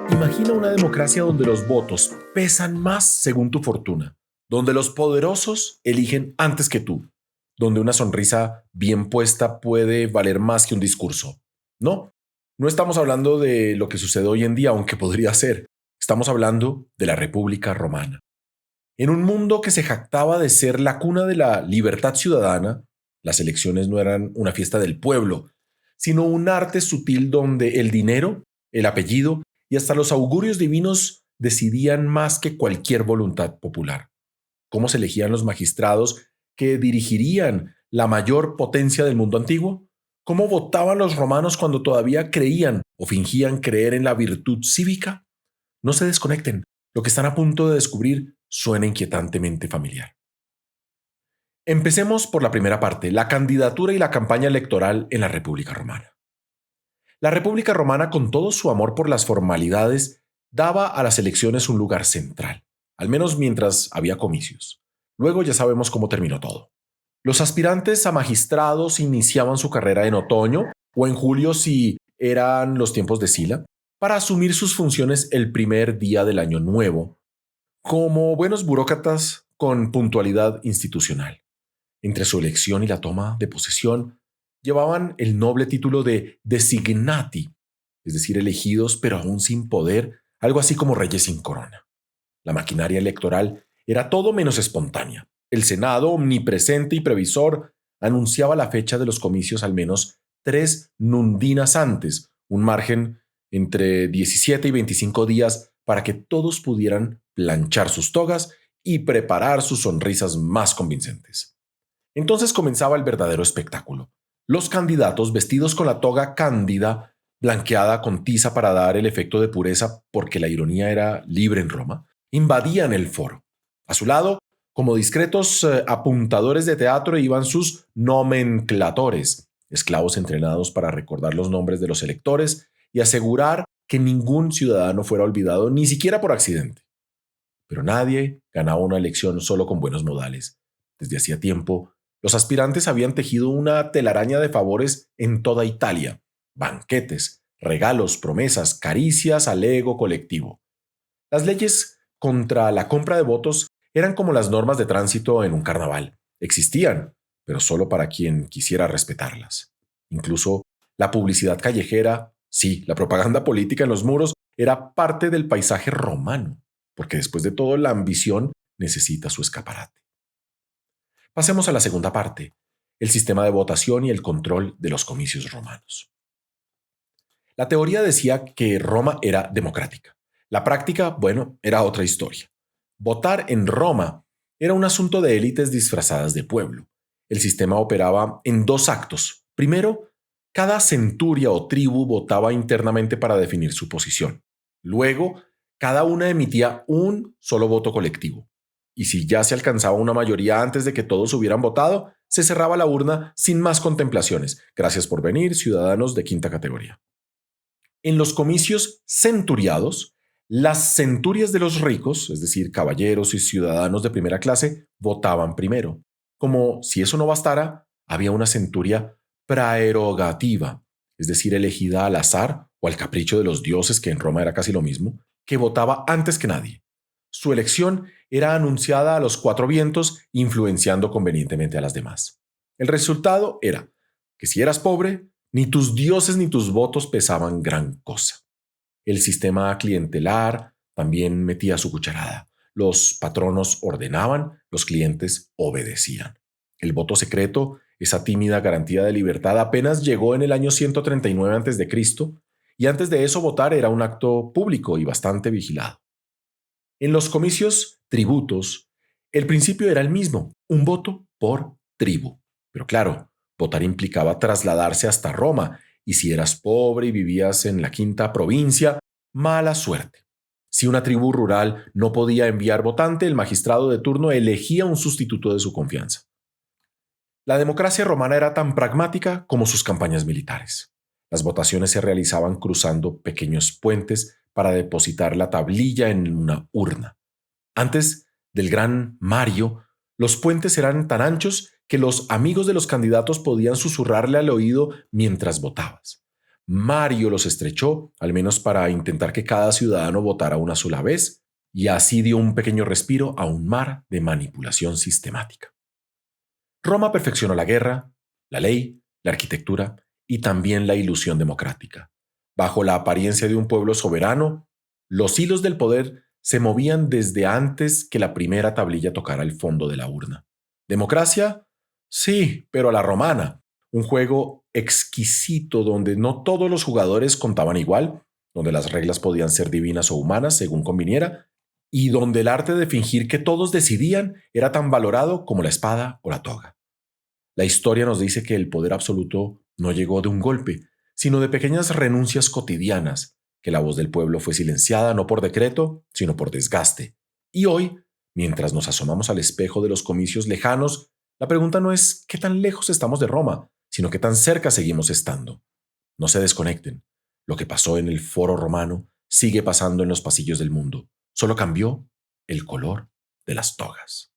Imagina una democracia donde los votos pesan más según tu fortuna, donde los poderosos eligen antes que tú, donde una sonrisa bien puesta puede valer más que un discurso. No, no estamos hablando de lo que sucede hoy en día, aunque podría ser. Estamos hablando de la República Romana. En un mundo que se jactaba de ser la cuna de la libertad ciudadana, las elecciones no eran una fiesta del pueblo, sino un arte sutil donde el dinero, el apellido y hasta los augurios divinos decidían más que cualquier voluntad popular. ¿Cómo se elegían los magistrados que dirigirían la mayor potencia del mundo antiguo? ¿Cómo votaban los romanos cuando todavía creían o fingían creer en la virtud cívica? No se desconecten. Lo que están a punto de descubrir suena inquietantemente familiar. Empecemos por la primera parte, la candidatura y la campaña electoral en la República Romana. La República Romana, con todo su amor por las formalidades, daba a las elecciones un lugar central, al menos mientras había comicios. Luego ya sabemos cómo terminó todo. Los aspirantes a magistrados iniciaban su carrera en otoño o en julio si eran los tiempos de Sila, para asumir sus funciones el primer día del año nuevo, como buenos burócratas con puntualidad institucional. Entre su elección y la toma de posesión, llevaban el noble título de designati, es decir, elegidos pero aún sin poder, algo así como reyes sin corona. La maquinaria electoral era todo menos espontánea. El Senado, omnipresente y previsor, anunciaba la fecha de los comicios al menos 3 nundinas antes, un margen entre 17 y 25 días para que todos pudieran planchar sus togas y preparar sus sonrisas más convincentes. Entonces comenzaba el verdadero espectáculo. Los candidatos, vestidos con la toga cándida, blanqueada con tiza para dar el efecto de pureza, porque la ironía era libre en Roma, invadían el foro. A su lado, como discretos apuntadores de teatro, iban sus nomenclatores, esclavos entrenados para recordar los nombres de los electores y asegurar que ningún ciudadano fuera olvidado, ni siquiera por accidente. Pero nadie ganaba una elección solo con buenos modales. Desde hacía tiempo, los aspirantes habían tejido una telaraña de favores en toda Italia: banquetes, regalos, promesas, caricias al ego colectivo. Las leyes contra la compra de votos eran como las normas de tránsito en un carnaval. Existían, pero solo para quien quisiera respetarlas. Incluso la publicidad callejera, sí, la propaganda política en los muros, era parte del paisaje romano, porque después de todo la ambición necesita su escaparate. Pasemos a la segunda parte, el sistema de votación y el control de los comicios romanos. La teoría decía que Roma era democrática. La práctica, bueno, era otra historia. Votar en Roma era un asunto de élites disfrazadas de pueblo. El sistema operaba en 2 actos. Primero, cada centuria o tribu votaba internamente para definir su posición. Luego, cada una emitía un solo voto colectivo. Y si ya se alcanzaba una mayoría antes de que todos hubieran votado, se cerraba la urna sin más contemplaciones. Gracias por venir, ciudadanos de quinta categoría. En los comicios centuriados, las centurias de los ricos, es decir, caballeros y ciudadanos de primera clase, votaban primero. Como si eso no bastara, había una centuria praerogativa, es decir, elegida al azar o al capricho de los dioses, que en Roma era casi lo mismo, que votaba antes que nadie. Su elección era anunciada a los 4 vientos, influenciando convenientemente a las demás. El resultado era que si eras pobre, ni tus dioses ni tus votos pesaban gran cosa. El sistema clientelar también metía su cucharada. Los patronos ordenaban, los clientes obedecían. El voto secreto, esa tímida garantía de libertad, apenas llegó en el año 139 a.C., y antes de eso votar era un acto público y bastante vigilado. En los comicios tributos, el principio era el mismo: un voto por tribu. Pero claro, votar implicaba trasladarse hasta Roma, y si eras pobre y vivías en la quinta provincia, mala suerte. Si una tribu rural no podía enviar votante, el magistrado de turno elegía un sustituto de su confianza. La democracia romana era tan pragmática como sus campañas militares. Las votaciones se realizaban cruzando pequeños puentes para depositar la tablilla en una urna. Antes del gran Mario, los puentes eran tan anchos que los amigos de los candidatos podían susurrarle al oído mientras votabas. Mario los estrechó, al menos para intentar que cada ciudadano votara una sola vez, y así dio un pequeño respiro a un mar de manipulación sistemática. Roma perfeccionó la guerra, la ley, la arquitectura y también la ilusión democrática. Bajo la apariencia de un pueblo soberano, los hilos del poder se movían desde antes que la primera tablilla tocara el fondo de la urna. ¿Democracia? Sí, pero a la romana. Un juego exquisito donde no todos los jugadores contaban igual, donde las reglas podían ser divinas o humanas según conviniera, y donde el arte de fingir que todos decidían era tan valorado como la espada o la toga. La historia nos dice que el poder absoluto no llegó de un golpe, sino de pequeñas renuncias cotidianas, que la voz del pueblo fue silenciada no por decreto, sino por desgaste. Y hoy, mientras nos asomamos al espejo de los comicios lejanos, la pregunta no es qué tan lejos estamos de Roma, sino qué tan cerca seguimos estando. No se desconecten. Lo que pasó en el Foro Romano sigue pasando en los pasillos del mundo. Solo cambió el color de las togas.